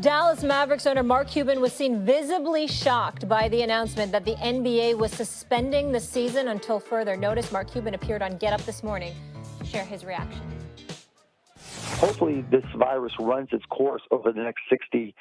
Dallas Mavericks owner Mark Cuban was seen visibly shocked by the announcement that the NBA was suspending the season until further notice. Mark Cuban appeared on Get Up this morning to share his reaction. Hopefully this virus runs its course over the next 60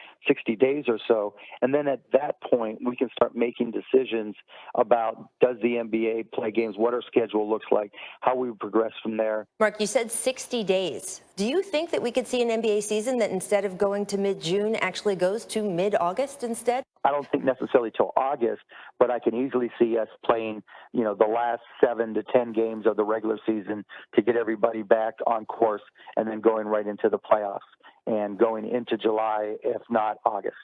days or so. And then at that point, we can start making decisions about, does the NBA play games, what our schedule looks like, how we progress from there. Mark, you said 60 days. Do you think that we could see an NBA season that instead of going to mid-June actually goes to mid-August instead? I don't think necessarily till August, but I can easily see us playing, the last 7 to 10 games of the regular season to get everybody back on course and then going right into the playoffs and going into July, if not August.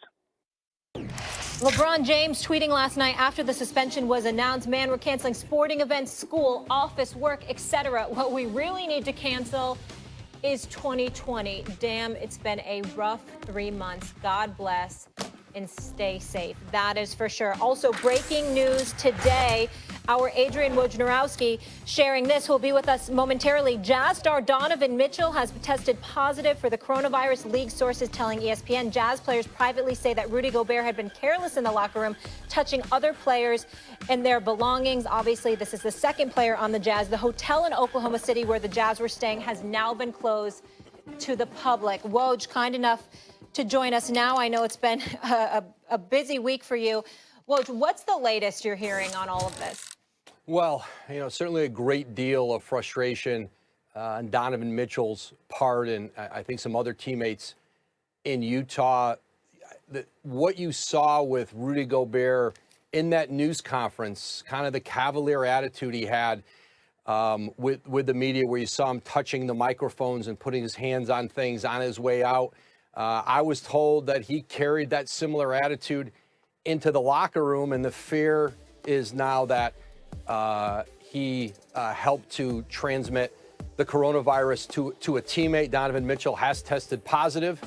LeBron James tweeting last night after the suspension was announced, man, we're canceling sporting events, school, office, work, etc. What we really need to cancel is 2020. Damn, it's been a rough 3 months. God bless and stay safe. That is for sure. Also, breaking news today. Our Adrian Wojnarowski sharing this, who will be with us momentarily. Jazz star Donovan Mitchell has tested positive for the coronavirus, league sources telling ESPN. Jazz players privately say that Rudy Gobert had been careless in the locker room, touching other players and their belongings. Obviously, this is the second player on the Jazz. The hotel in Oklahoma City where the Jazz were staying has now been closed to the public. Woj, kind enough to join us now. I know it's been a busy week for you. Woj, what's the latest you're hearing on all of this? Well, certainly a great deal of frustration on Donovan Mitchell's part and I think some other teammates in Utah. What you saw with Rudy Gobert in that news conference, kind of the cavalier attitude he had with the media, where you saw him touching the microphones and putting his hands on things on his way out. I was told that he carried that similar attitude into the locker room, and the fear is now that he helped to transmit the coronavirus to a teammate. Donovan Mitchell has tested positive,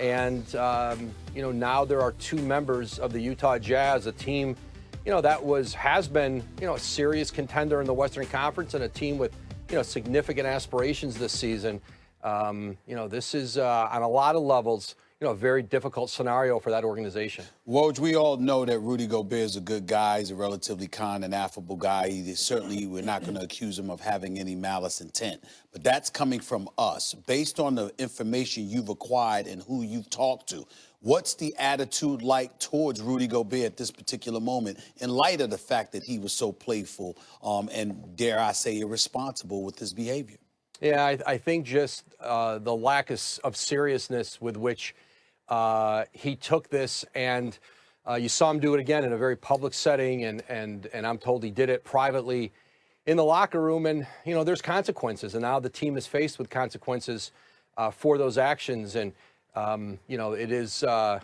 and now there are 2 members of the Utah Jazz, a team that has been a serious contender in the Western Conference and a team with significant aspirations this season. This is on a lot of levels a very difficult scenario for that organization. Woj, we all know that Rudy Gobert is a good guy. He's a relatively kind and affable guy. We're not going to accuse him of having any malice intent. But that's coming from us. Based on the information you've acquired and who you've talked to, what's the attitude like towards Rudy Gobert at this particular moment in light of the fact that he was so playful and, dare I say, irresponsible with his behavior? Yeah, I think just the lack of seriousness with which he took this, and you saw him do it again in a very public setting, and I'm told he did it privately in the locker room, and there's consequences, and now the team is faced with consequences for those actions, and it is a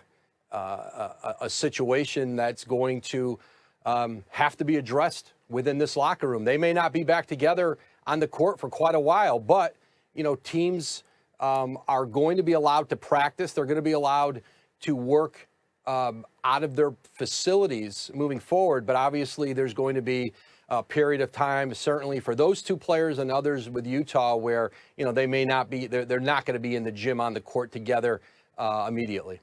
situation that's going to have to be addressed within this locker room. They may not be back together on the court for quite a while, but teams are going to be allowed to practice. They're going to be allowed to work out of their facilities moving forward. But obviously, there's going to be a period of time, certainly for those 2 players and others with Utah, where they may not be. They're not going to be in the gym on the court together immediately.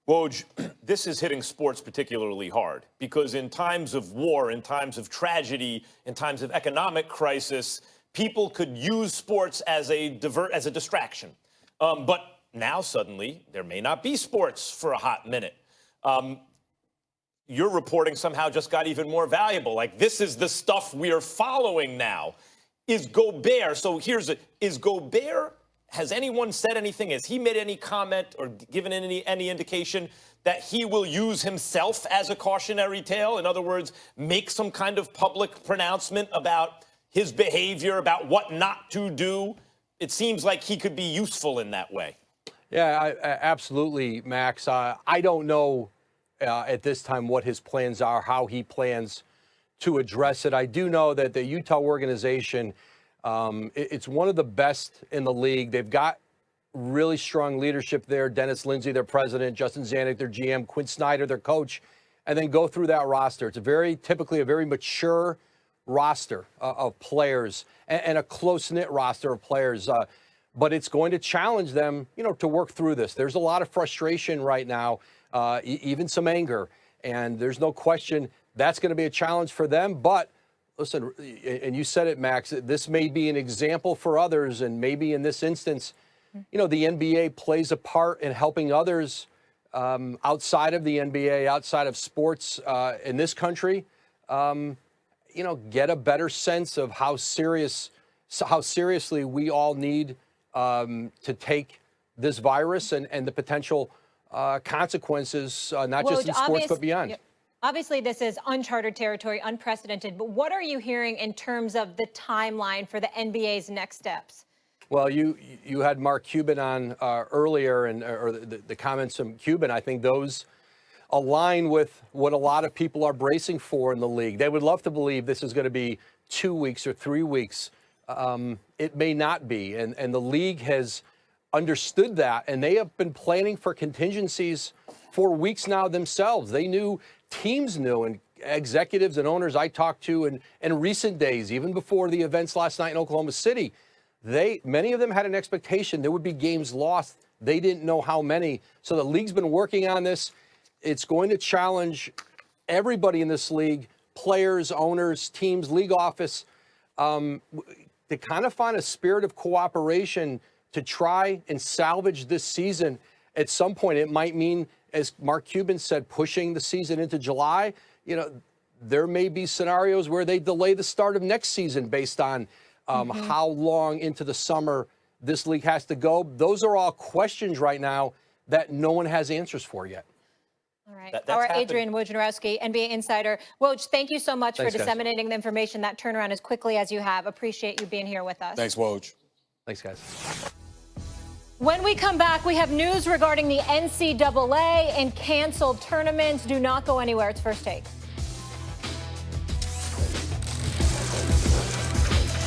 Woj, this is hitting sports particularly hard because in times of war, in times of tragedy, in times of economic crisis, people could use sports as a distraction. But now suddenly there may not be sports for a hot minute. Your reporting somehow just got even more valuable. Like, this is the stuff we are following now. Is Gobert, has anyone said anything? Has he made any comment or given any indication that he will use himself as a cautionary tale? In other words, make some kind of public pronouncement about his behavior, about what not to do? It seems like he could be useful in that way. Yeah, absolutely, Max. I don't know at this time what his plans are, how he plans to address it. I do know that the Utah organization, it's one of the best in the league. They've got really strong leadership there. Dennis Lindsey, their president, Justin Zanuck, their GM, Quinn Snyder, their coach, and then go through that roster. It's typically a very mature roster of players and a close-knit roster of players. but it's going to challenge them, to work through this. There's a lot of frustration right now, even some anger, and there's no question that's going to be a challenge for them. But listen, and you said it, Max, this may be an example for others, and maybe in this instance, the NBA plays a part in helping others outside of the NBA, outside of sports in this country, get a better sense of how seriously we all need to take this virus and the potential consequences, not just in sports, but beyond. Obviously, this is uncharted territory, unprecedented. But what are you hearing in terms of the timeline for the NBA's next steps? Well, you had Mark Cuban on earlier, or the comments from Cuban. I think those align with what a lot of people are bracing for in the league. They would love to believe this is going to be 2 weeks or 3 weeks. It may not be, and the league has understood that, and they have been planning for contingencies for weeks now themselves. They knew, teams knew, and executives and owners I talked to in recent days, even before the events last night in Oklahoma City, many of them had an expectation there would be games lost. They didn't know how many. So the league's been working on this. It's going to challenge everybody in this league, players, owners, teams, league office, to kind of find a spirit of cooperation to try and salvage this season. At some point, it might mean, as Mark Cuban said, pushing the season into July. There may be scenarios where they delay the start of next season based on how long into the summer this league has to go. Those are all questions right now that no one has answers for yet. All right. Our Adrian Wojnarowski, NBA insider. Woj, thank you so much for disseminating the information, that turnaround as quickly as you have. Appreciate you being here with us. Thanks, Woj. Thanks, guys. When we come back, we have news regarding the NCAA and canceled tournaments. Do not go anywhere. It's First Take.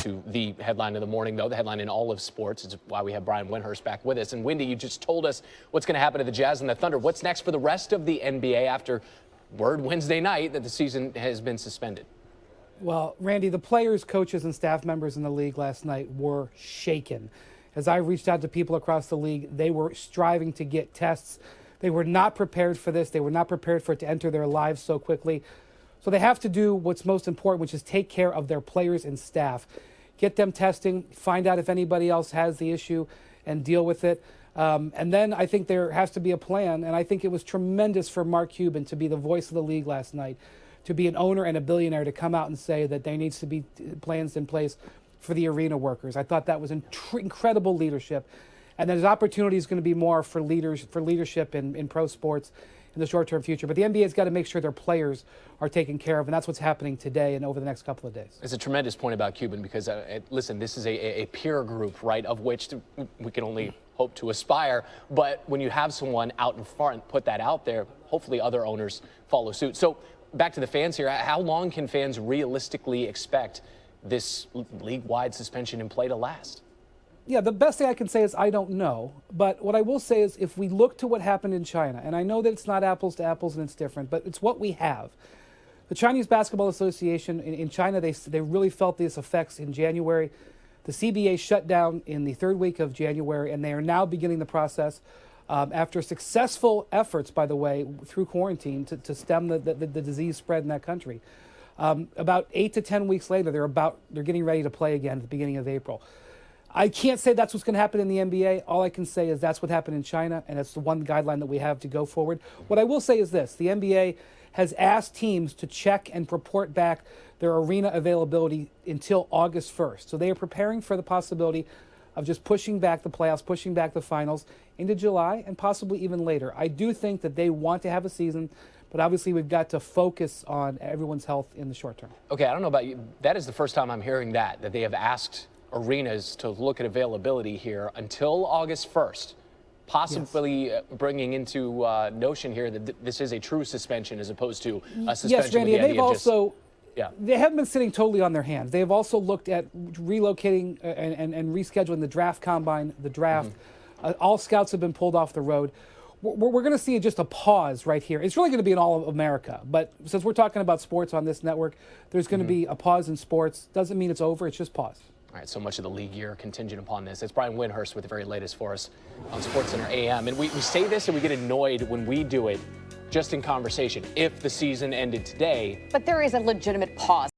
To the headline of the morning, though, the headline in all of sports. It's why we have Brian Windhurst back with us. And Wendy, you just told us what's going to happen to the Jazz and the Thunder. What's next for the rest of the NBA after word Wednesday night that the season has been suspended? Well, Randy, the players, coaches, and staff members in the league last night were shaken. As I reached out to people across the league, they were striving to get tests. They were not prepared for this. They were not prepared for it to enter their lives so quickly. So they have to do what's most important, which is take care of their players and staff. Get them testing, find out if anybody else has the issue, and deal with it. And then I think there has to be a plan, and I think it was tremendous for Mark Cuban to be the voice of the league last night, to be an owner and a billionaire, to come out and say that there needs to be plans in place for the arena workers. I thought that was incredible leadership. And there's opportunities going to be more for leadership in pro sports in the short-term future. But the NBA's got to make sure their players are taken care of, and that's what's happening today and over the next couple of days. It's a tremendous point about Cuban because, listen, this is a peer group, right, of which we can only hope to aspire. But when you have someone out in front, put that out there, hopefully other owners follow suit. So back to the fans here. How long can fans realistically expect this league-wide suspension in play to last? Yeah, the best thing I can say is I don't know. But what I will say is if we look to what happened in China, and I know that it's not apples to apples and it's different, but it's what we have. The Chinese Basketball Association in China, they really felt these effects in January. The CBA shut down in the third week of January, and they are now beginning the process after successful efforts, by the way, through quarantine to stem the disease spread in that country. About 8 to 10 weeks later, they're getting ready to play again at the beginning of April. I can't say that's what's going to happen in the NBA. All I can say is that's what happened in China, and that's the one guideline that we have to go forward. What I will say is this. The NBA has asked teams to check and report back their arena availability until August 1st. So they are preparing for the possibility of just pushing back the playoffs, pushing back the finals into July and possibly even later. I do think that they want to have a season, but obviously we've got to focus on everyone's health in the short term. Okay, I don't know about you. That is the first time I'm hearing that they have asked arenas to look at availability here until August 1st, possibly bringing into notion here that this is a true suspension as opposed to a suspension. Yes, Randy, and they've also Yeah. They haven't been sitting totally on their hands. They have also looked at relocating and rescheduling the draft combine, the draft. All scouts have been pulled off the road. We're going to see just a pause right here. It's really going to be in all of America. But since we're talking about sports on this network, there's going to be a pause in sports. Doesn't mean it's over. It's just pause. All right, so much of the league year contingent upon this. It's Brian Windhurst with the very latest for us on SportsCenter AM. And we say this and we get annoyed when we do it just in conversation. If the season ended today. But there is a legitimate pause.